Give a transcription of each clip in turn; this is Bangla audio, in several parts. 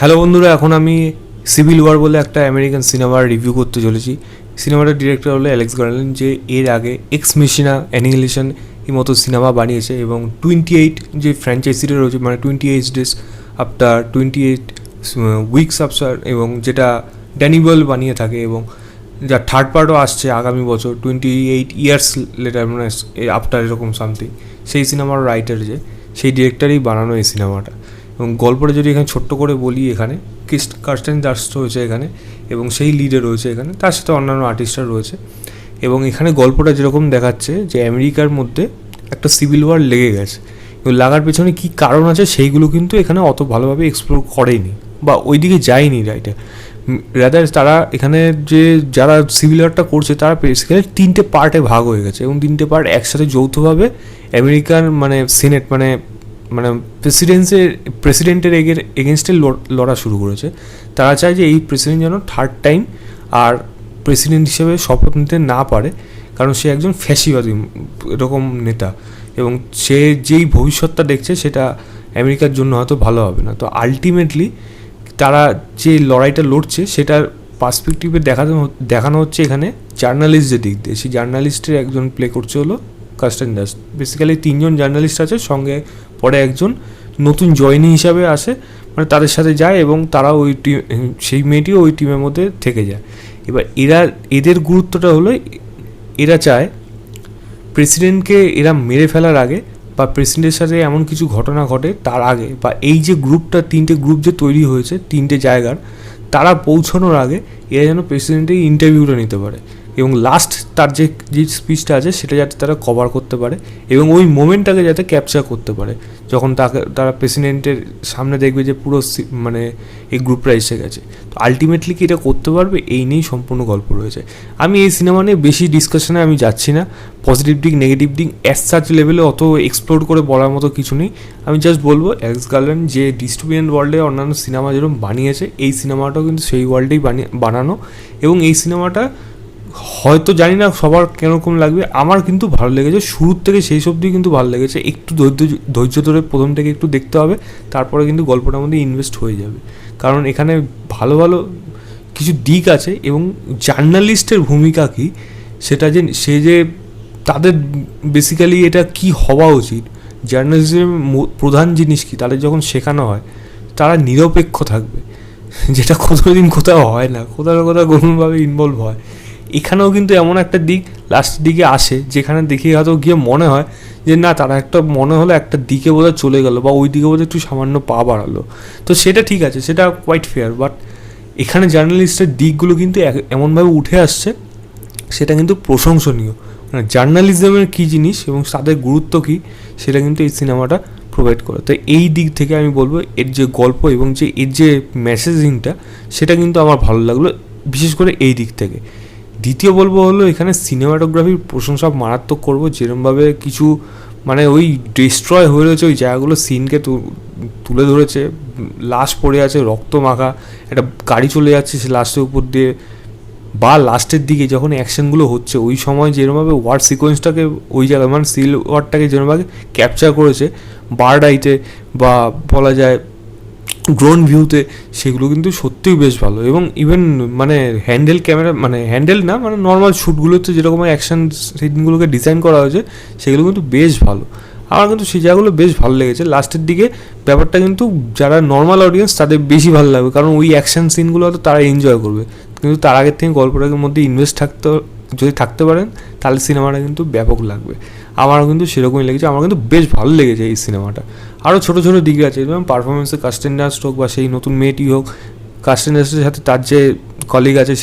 হ্যালো বন্ধুরা, এখন আমি সিভিল ওয়ার বলে একটা আমেরিকান সিনেমার রিভিউ করতে চলেছি। সিনেমাটার ডিরেক্টর হলো অ্যালেক্স গার্ল্যান্ড, যে এর আগে এক্স মেশিনা, অ্যানিহিলেশন এই মতো সিনেমা বানিয়েছে, এবং 28 যে ফ্র্যাঞ্চাইজিটা রয়েছে, মানে 28 ডেজ আফটার, 28 উইকস আফটার, এবং যেটা ড্যানিবল বানিয়ে থাকে, এবং যার থার্ড পার্টও আসছে আগামী বছর 28 ইয়ার্স লেটার, মানে আফটার এরকম সামথিং। সেই সিনেমার রাইটার সেই ডিরেক্টরই বানানো এই সিনেমাটা। এবং গল্পটা যদি এখানে ছোট্ট করে বলি, এখানে কার্স্টেন ডাস্ট রয়েছে এখানে, এবং সেই লিডে রয়েছে এখানে, তার সাথে অন্যান্য আর্টিস্টরা রয়েছে। এবং এখানে গল্পটা যেরকম দেখাচ্ছে যে আমেরিকার মধ্যে একটা সিভিল ওয়ার লেগে গেছে, এবং লাগার পেছনে কী কারণ আছে সেইগুলো কিন্তু এখানে অত ভালোভাবে এক্সপ্লোর করেনি বা ওই দিকে যায়নি রাইটার। রাদার তারা এখানে যে যারা সিভিল ওয়ারটা করছে তারা বেসিক্যালি 3টে পার্টে ভাগ হয়ে গেছে, এবং 3টে পার্ট একসাথে যৌথভাবে আমেরিকান মানে সিনেট মানে মানে প্রেসিডেন্টের এগেনস্টে লড়া শুরু করেছে। তারা চায় যে এই প্রেসিডেন্ট যেন থার্ড টাইম আর প্রেসিডেন্ট হিসেবে শপথ নিতে না পারে, কারণ সে একজন ফ্যাসিবাদী এরকম নেতা, এবং সে যেই ভবিষ্যৎটা দেখছে সেটা আমেরিকার জন্য হয়তো ভালো হবে না। তো আলটিমেটলি তারা যে লড়াইটা লড়ছে সেটার পার্সপেক্টিভে দেখানো হচ্ছে এখানে জার্নালিস্টদের দিক দিয়ে। সেই জার্নালিস্টের একজন প্লে করছে হলো কার্স্টেন ডাস্ট। বেসিক্যালি 3জন জার্নালিস্ট আছে, সঙ্গে পরে একজন নতুন জয়েনি হিসাবে আসে, মানে তাদের সাথে যায়, এবং তারা ওই টিম, সেই মেয়েটিও ওই টিমের মধ্যে থেকে যায়। এবার এদের গুরুত্বটা হলো এরা চায় প্রেসিডেন্টকে এরা মেরে ফেলার আগে, বা প্রেসিডেন্টের সাথে এমন কিছু ঘটনা ঘটে তার আগে, বা এই যে গ্রুপটা 3টে গ্রুপ যে তৈরি হয়েছে 3টে জায়গার, তারা পৌঁছানোর আগে এরা যেন প্রেসিডেন্টের ইন্টারভিউটা নিতে পারে, এবং লাস্ট তার যে স্পিচটা আছে সেটা যাতে তারা কভার করতে পারে, এবং ওই মোমেন্টটাকে যাতে ক্যাপচার করতে পারে, যখন তারা প্রেসিডেন্টের সামনে দেখবে যে পুরো মানে এই গ্রুপটা এসে গেছে। তো আলটিমেটলি কি এটা করতে পারবে, এই নিয়েই সম্পূর্ণ গল্প রয়েছে। আমি এই সিনেমা নিয়ে বেশি ডিসকাশনে আমি যাচ্ছি না, পজিটিভ দিক নেগেটিভ দিক অ্যাজ সাচ লেভেলে অত এক্সপ্লোর করে বলার মতো কিছু নেই। আমি জাস্ট বলবো অ্যালেক্স গার্ল্যান্ড যে ডিস্টোপিয়ান ওয়ার্ল্ডে অন্যান্য সিনেমা যেরকম বানিয়েছে, এই সিনেমাটাও কিন্তু সেই ওয়ার্ল্ডেই বানানো, এবং এই সিনেমাটা হয়তো জানি না সবার কেরকম লাগবে, আমার কিন্তু ভালো লেগেছে শুরুর থেকে সেই অবধি কিন্তু ভালো লেগেছে। একটু ধৈর্য ধরে প্রথম থেকে একটু দেখতে হবে, তারপরে কিন্তু গল্পটার মধ্যে ইনভেস্ট হয়ে যাবে, কারণ এখানে ভালো ভালো কিছু দিক আছে। এবং জার্নালিস্টের ভূমিকা কী সেটা যে তাদের বেসিক্যালি এটা কি হওয়া উচিত, জার্নালিজমের প্রধান জিনিস কি, তাদের যখন শেখানো হয় তারা নিরপেক্ষ থাকবে, যেটা কোনোদিন কোথাও হয় না, কোথাও না কোথাও কোনোভাবে ইনভলভ হয়। এখানেও কিন্তু এমন একটা দিক লাস্টের দিকে আসে যেখানে দেখে হয়তো গিয়ে মনে হয় যে না, তারা একটা মনে হলো একটা দিকে বোধহয় চলে গেলো, বা ওই দিকে বোধহয় একটু সামান্য পা বাড়ালো। তো সেটা ঠিক আছে, সেটা কোয়াইট ফেয়ার, বাট এখানে জার্নালিস্টের দিকগুলো কিন্তু এমনভাবে উঠে আসছে, সেটা কিন্তু প্রশংসনীয়। মানে জার্নালিজমের কী জিনিস এবং তাদের গুরুত্ব কী, সেটা কিন্তু এই সিনেমাটা প্রোভাইড করে। তো এই দিক থেকে আমি বলবো এর যে গল্প এবং যে এর যে মেসেজিংটা, সেটা কিন্তু আমার ভালো লাগলো, বিশেষ করে এই দিক থেকে। দ্বিতীয় বলবো হলো এখানে সিনেমাটোগ্রাফির প্রশংসা মারাত্মক করবো, যেরমভাবে কিছু মানে ওই ডিস্ট্রয় হয়ে রয়েছে ওই জায়গাগুলো, সিনকে তুলে ধরেছে, লাশ পড়ে আছে রক্ত মাখা, একটা গাড়ি চলে যাচ্ছে সে লাশের উপর দিয়ে, বা লাস্টের দিকে যখন অ্যাকশনগুলো হচ্ছে ওই সময় যেরমভাবে ওয়ার সিকোয়েন্সটাকে ওই জায়গায় মানে সিল ওয়ারটাকে যেরমভাবে ক্যাপচার করেছে বার্ড আইতে, বা বলা যায় ড্রোন ভিউতে, সেগুলো কিন্তু সত্যিই বেশ ভালো। এবং ইভেন মানে হ্যান্ডেল ক্যামেরা, মানে হ্যান্ডেল না, মানে নর্মাল শ্যুটগুলোতে যেরকম অ্যাকশন সিনগুলোকে ডিজাইন করা হয়েছে সেগুলো কিন্তু বেশ ভালো। আমার কিন্তু সেই জায়গাগুলো বেশ ভালো লেগেছে। লাস্টের দিকে ব্যাপারটা কিন্তু যারা নর্মাল অডিয়েন্স তাদের বেশি ভালো লাগবে, কারণ ওই অ্যাকশন সিনগুলো হয়তো তারা এনজয় করবে, কিন্তু তার আগের থেকে গল্পটার মধ্যে ইনভেস্ট যদি থাকতে পারেন তাহলে সিনেমাটা কিন্তু ব্যাপক লাগবে। আমারও কিন্তু সেরকমই লেগেছে, আমার কিন্তু বেশ ভালো লেগেছে এই সিনেমাটা। আরও ছোটো ছোটো দিক আছে, যেমন পারফরমেন্সে কার্স্টেন ডাস্ট হোক, বা সেই নতুন মেয়েটি হোক, কার্স্টেন ডাস্টের সাথে তার যে কলিগ আছে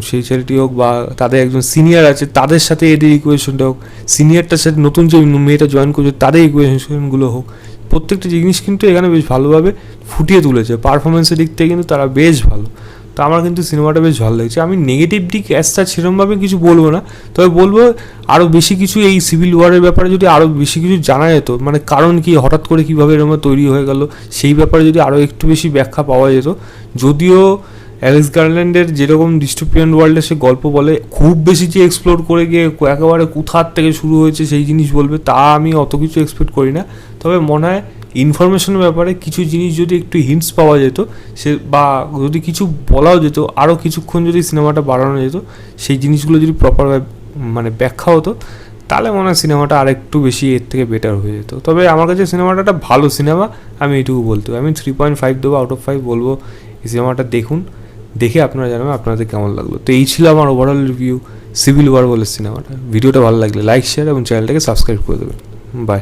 সেই ছেলেটি হোক, বা তাদের একজন সিনিয়র আছে তাদের সাথে এদের ইকুয়েশনটা হোক, সিনিয়রটার সাথে নতুন যে মেয়েটা জয়েন করছে তাদের ইকুয়েশনগুলো হোক, প্রত্যেকটা জিনিস কিন্তু এখানে বেশ ভালোভাবে ফুটিয়ে তুলেছে। পারফরমেন্সের দিক থেকে কিন্তু তারা বেশ ভালো। তো আমার কিন্তু সিনেমাটা বেশ ভালো লেগেছে। আমি নেগেটিভ দিক অ্যাজটা সেরকমভাবে কিছু বলবো না, তবে বলবো আরও বেশি কিছু এই সিভিল ওয়ারের ব্যাপারে যদি আরও বেশি কিছু জানা যেত, মানে কারণ কি, হঠাৎ করে কীভাবে এরকম তৈরি হয়ে গেল, সেই ব্যাপারে যদি আরও একটু বেশি ব্যাখ্যা পাওয়া যেত। যদিও অ্যালেক্স গার্ল্যান্ডের যেরকম ডিস্টোপিয়ান ওয়ার্ল্ডে সে গল্প বলে, খুব বেশি যে এক্সপ্লোর করে গিয়ে একেবারে কোথার থেকে শুরু হয়েছে সেই জিনিস বলবে, তা আমি অত কিছু এক্সপেক্ট করি না। তবে মনে হয় ইনফরমেশনের ব্যাপারে কিছু জিনিস যদি একটু হিন্টস পাওয়া যেত, সে বা যদি কিছু বলাও যেত, আরও কিছুক্ষণ যদি সিনেমাটা বাড়ানো যেত, সেই জিনিসগুলো যদি প্রপার মানে ব্যাখ্যা হতো, তাহলে মনে হয় সিনেমাটা আরেকটু বেশি এর থেকে বেটার হয়ে যেত। তবে আমার কাছে সিনেমাটা একটা ভালো সিনেমা, আমি এটুকু বলতে পারি। আমি 3.5 দেবো আউট অফ 5, বলবো এই সিনেমাটা দেখুন, দেখে আপনারা জানাবেন আপনাদের কেমন লাগলো। তো এই ছিল আমার ওভারঅল রিভিউ সিভিল ওয়ার বলে সিনেমাটা। ভিডিওটা ভালো লাগলে লাইক, শেয়ার এবং চ্যানেলটাকে সাবস্ক্রাইব করে দেবেন। বাই।